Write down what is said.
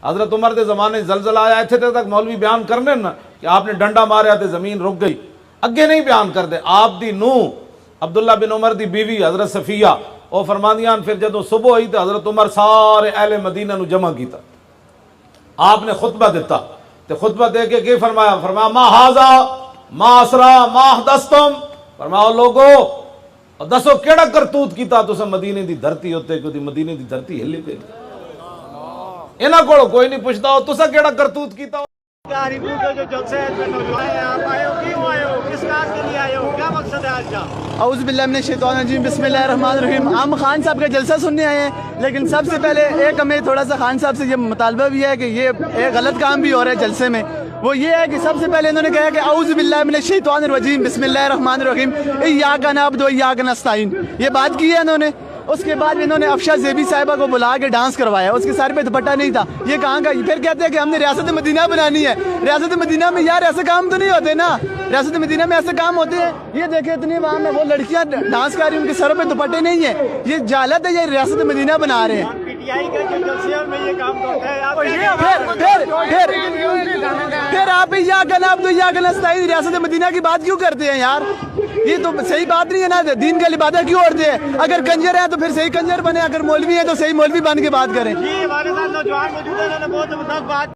حضرت عمر کے زمانے زلزلہ آیا اتنے تک مولوی بیان کرنے نا کہ آپ نے ڈنڈا ماریا تو زمین رک گئی، اگے نہیں بیان کر دے. آپ دی نو عبداللہ بن عمر دی بیوی حضرت صفیہ وہ فرماندیاں پھر جدو صبح ہوئی تو حضرت عمر سارے اہل مدینہ نو جمع کیتا، آپ نے خطبہ دیتا تو خطبہ دے کے کہ فرمایا ما ہاذا ما اسرا ما حدثتم، فرمایا لوگو دسو کیڑا کرتوت کیتا تساں مدینے دی دھرتی ہوتے کہ مدینے دی دھرتی ہلی پئی، انہاں کولوں کوئی نہیں پوچھدا ہو تساں کیڑا کرتوت کیتا ہو. اعوذ باللہ من الشیطان الرجیم، بسم اللہ الرحمن الرحیم. ہم خان صاحب کا جلسہ سننے آئے ہیں، لیکن سب سے پہلے ایک ہمیں تھوڑا سا خان صاحب سے یہ مطالبہ بھی ہے کہ یہ ایک غلط کام بھی ہو رہا ہے جلسے میں. وہ یہ ہے کہ سب سے پہلے انہوں نے کہا کہ اعوذ باللہ من الشیطان الرجیم بسم اللہ الرحمن الرحیم ایاک نعبد و ایاک نستعین، یہ بات کی ہے انہوں نے. اس کے بعد انہوں نے افشا زیبی صاحبہ کو بلا کے ڈانس کروایا، اس کے سر پہ دوپٹہ نہیں تھا. یہ کہاں کا؟ پھر کہتے ہیں کہ ہم نے ریاست مدینہ بنانی ہے. ریاست مدینہ میں یار ایسے کام تو نہیں ہوتے نا، ریاست مدینہ میں ایسے کام ہوتے ہیں. یہ دیکھیں اتنی وہاں میں وہ لڑکیاں ڈانس کر رہی ہیں، ان کے سروں پہ دوپٹے نہیں ہیں. یہ جہالت ہے، یہ ریاست مدینہ بنا رہے ہیں. پھر آپ ایاک نعبد و ایاک نستعین ریاست مدینہ کی بات کیوں کرتے ہیں یار؟ یہ تو صحیح بات نہیں ہے نا. دین کا لبادہ کیوں اوڑھتے ہیں؟ اگر کنجر ہیں تو پھر صحیح کنجر بنے، اگر مولوی ہیں تو صحیح مولوی بن کے بات کریں.